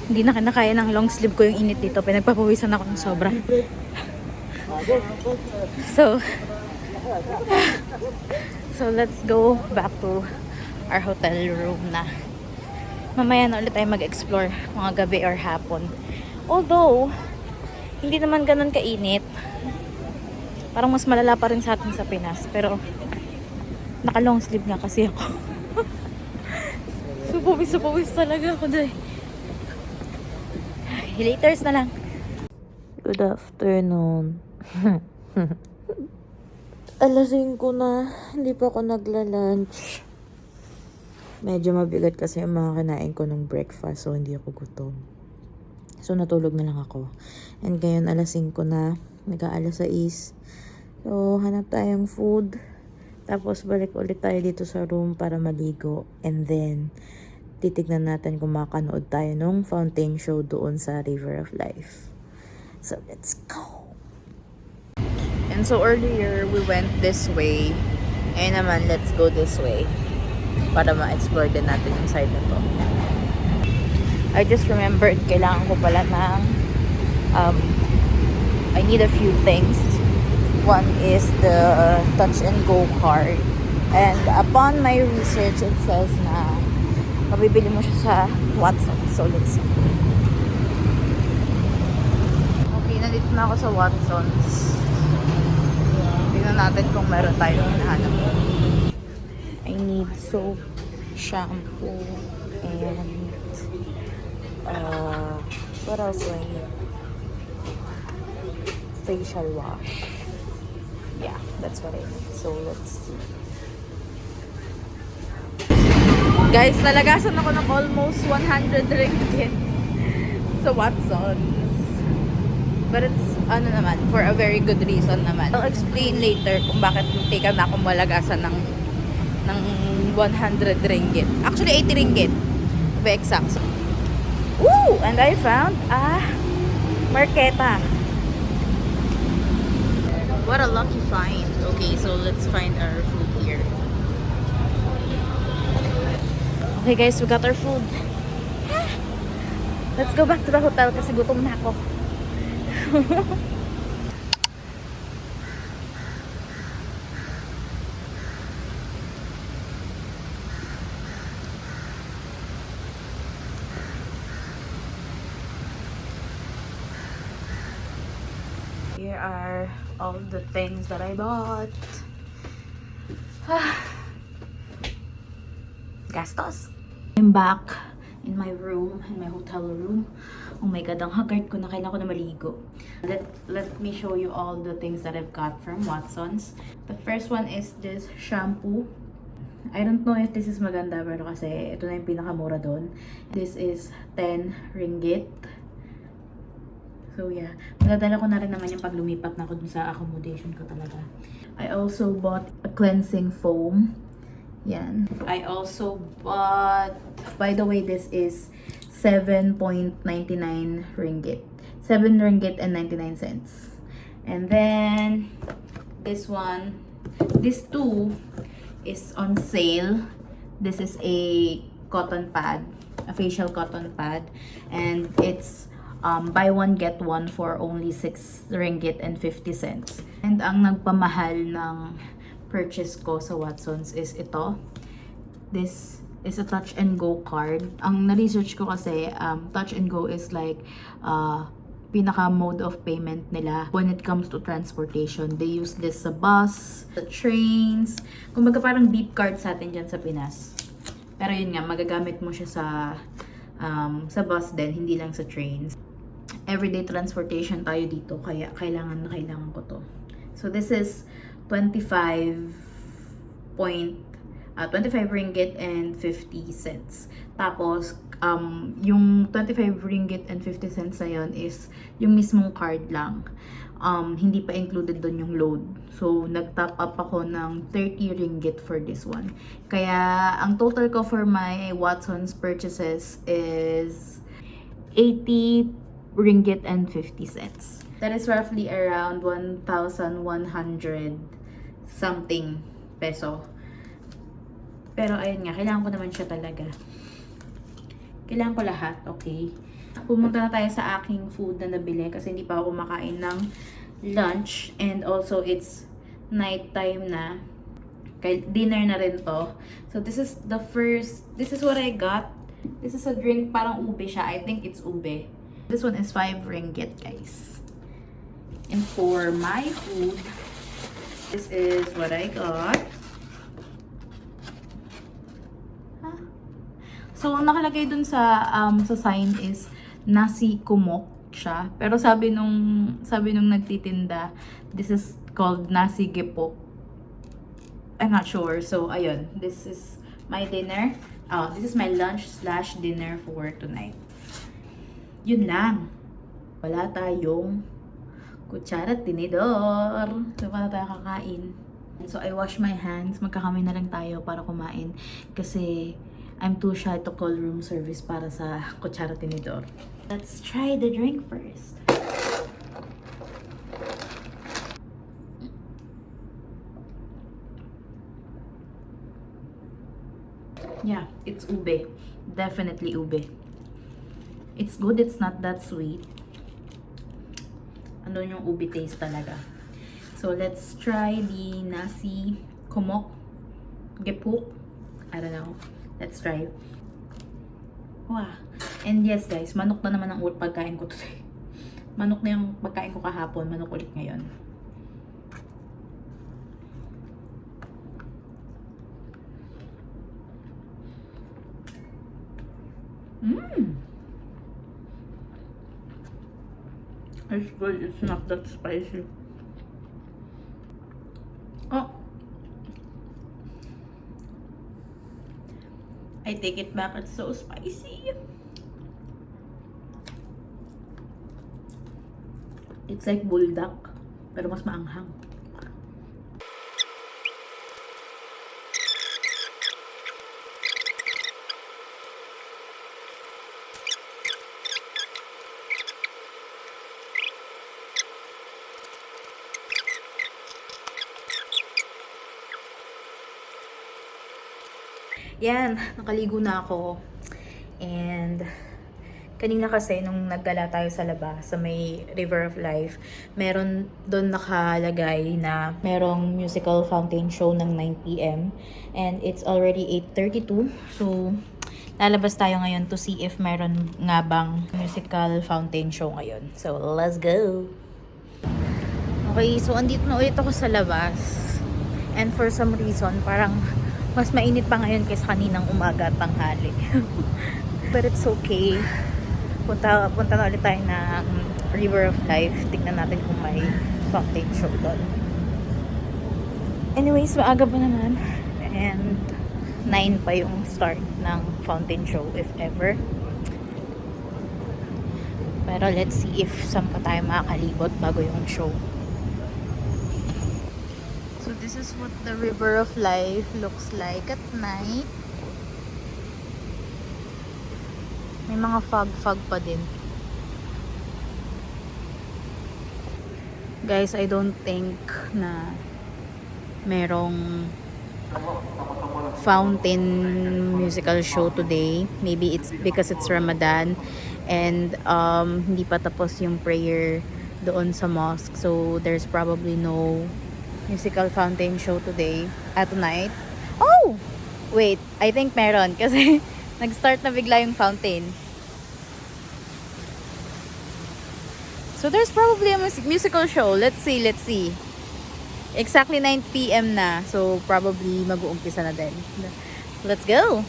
Hindi na kinakaya ng long sleeve ko yung init dito. Pinagpapawisan ako ng sobra. So, let's go back to our hotel room na. Mamaya na ulit tayo mag-explore mga gabi or hapon. Although, hindi naman ganun kainit. Parang mas malala pa rin sa atin sa Pinas. Pero, naka-long sleeve nga kasi ako. Supawis talaga ako dahil. Laters na lang. Good afternoon. Alas 5 na. Hindi pa ako nagla-lunch. Medyo mabigat kasi yung mga kinain ko ng breakfast. So, hindi ako gutom. So, natulog na lang ako. And ngayon, alas 5 na. Nag-aalas 6. So, hanap tayong food. Tapos, balik ulit tayo dito sa room para maligo. And then, titignan natin kung makanood tayo nung fountain show doon sa River of Life. So, let's go! And so, earlier, we went this way. Ngayon naman, let's go this way. Para ma-explore din natin yung side na to. I just remembered, kailangan ko pala ng I need a few things. One is the touch and go card. And upon my research, it says na mabibili mo siya sa Watsons. So, let's see. Okay, nandito na ako sa Watsons. Tingnan natin kung meron tayong hinahanap. I need soap, shampoo, and what else do I need? Facial wash. Yeah, that's what I need. So, let's see. Guys, nalagasan ako ng almost 100 ringgit sa Watsons. But it's, naman, for a very good reason naman. I'll explain later kung bakit muntikan na akong malagasan ng 100 ringgit. Actually, 80 ringgit. To be exact. Ooh! And I found a marketa. What a lucky find. Okay, so let's find our food here. Okay guys, we got our food. Let's go back to the hotel kasi gutom na ako. Here are all the things that I bought. Gastos. I'm back in my room, in my hotel room. Oh my god, ang haggard ko na, kailangan ko na maligo. Let me show you all the things that I've got from Watsons. The first one is this shampoo. I don't know if this is maganda, pero kasi ito na yung pinakamura doon. This is 10 ringgit. So yeah, madadala ko na rin naman yung pag lumipat na ako dun sa accommodation ko talaga. I also bought a cleansing foam. Yan. I also bought, by the way, this is 7.99 ringgit. 7 ringgit and 99 cents. And then, this one, this two is on sale. This is a cotton pad, a facial cotton pad. And it's buy one get one for only 6 ringgit and 50 cents. And ang nagpamahal ng purchase ko sa Watsons is ito. This is a touch and go card. Ang na-research ko kasi, touch and go is like pinaka mode of payment nila when it comes to transportation. They use this sa bus, sa trains. Kumbaga parang beep card sa atin dyan sa Pinas. Pero yun nga, magagamit mo siya sa bus din, hindi lang sa trains. Everyday transportation tayo dito, kaya kailangan ko to. So this is 25 ringgit and 50 cents. Tapos, yung 25 ringgit and 50 cents na yun is yung mismong card lang. Hindi pa included doon yung load. So, nag-top up ako ng 30 ringgit for this one. Kaya, ang total ko for my Watsons purchases is 80 ringgit and 50 cents. That is roughly around 1,100 something peso. Pero ayun nga, kailangan ko naman siya talaga. Kailangan ko lahat, okay? Pumunta na tayo sa aking food na nabili kasi hindi pa ako kumakain ng lunch. And also, it's night time na. Kaya dinner na rin to. So, this is what I got. This is a drink, parang ube siya. I think it's ube. This one is 5 ringgit, guys. And for my food, this is what I got. So, ang nakalagay dun sa sign is nasi kumok siya. Pero sabi nung nagtitinda, this is called nasi gepok. I'm not sure. So, ayun. This is my dinner. This is my lunch/dinner for tonight. Yun lang. Wala tayong kutsara at tinidor. So, wala tayong kakain. So, I wash my hands. Magkakamay na lang tayo para kumain. Kasi I'm too shy to call room service para sa kutsara tinidor. Let's try the drink first. Yeah, it's ube. Definitely ube. It's good, it's not that sweet. Ano yung ube taste talaga. So let's try the nasi kumok gepok. I don't know. Let's try. Wow. And yes guys, manok na naman ang pagkain ko today. Manok na yung pagkain ko kahapon, manok ulit ngayon. It's good, it's not that spicy. Oh! I take it back, it's so spicy. It's like buldak, pero mas maanghang. Yan, nakaligo na ako. And kanina kasi nung naggala tayo sa labas, sa may River of Life, meron doon nakalagay na merong musical fountain show ng 9 p.m. And it's already 8:32. So, lalabas tayo ngayon to see if meron nga bang musical fountain show ngayon. So, let's go! Okay, so andito na ulit ako sa labas. And for some reason, parang mas mainit pa ngayon kaysa kaninang umaga at tanghali. But it's okay. Punta na ulit tayo ng River of Life. Tignan natin kung may fountain show doon. Anyways, maaga pa naman. And 9 pa yung start ng fountain show, if ever. Pero let's see if saan pa tayo makakalibot bago yung show. So this is what the River of Life looks like at night. May mga fog pa din. Guys, I don't think na merong fountain musical show today. Maybe it's because it's Ramadan and hindi pa tapos yung prayer doon sa mosque. So there's probably no musical fountain show today at night. Oh! Wait, I think meron kasi nag-start na bigla yung fountain. So there's probably a musical show. Let's see. Exactly 9 p.m. na. So probably mag-uumpisa na din. Let's go!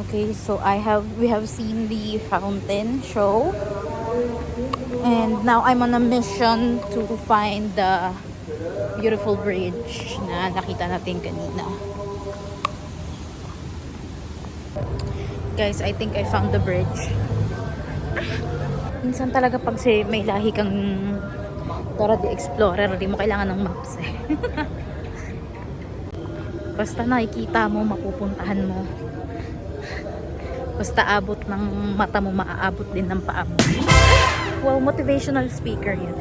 Okay, so we have seen the fountain show, and now I'm on a mission to find the beautiful bridge na nakita natin kanina. Guys, I think I found the bridge. Minsan talaga pag may lahi kang Dora the Explorer, di mo kailangan ng maps eh. Basta nakikita mo, mapupuntahan mo. Basta abot ng mata mo, maaabot din ng paa mo. Wow, motivational speaker yun.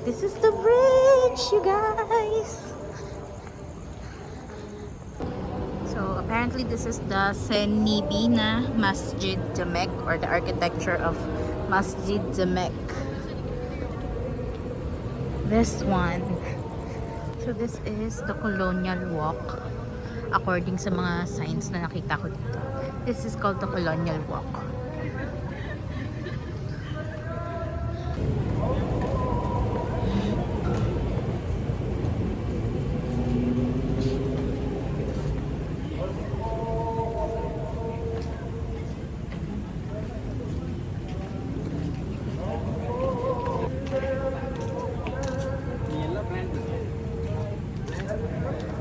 This is the bridge, you guys. So apparently this is the Senibina Masjid Jamek, or the architecture of Masjid Jamek. This one. So this is the Colonial Walk. According sa mga signs na nakita ko dito. This is called the Colonial Walk.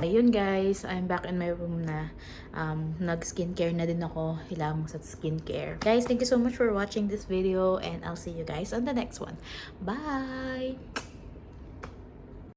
Ayun guys, I'm back in my room na. Nag-skincare na din ako. Hilang sa skincare. Guys, thank you so much for watching this video and I'll see you guys on the next one. Bye!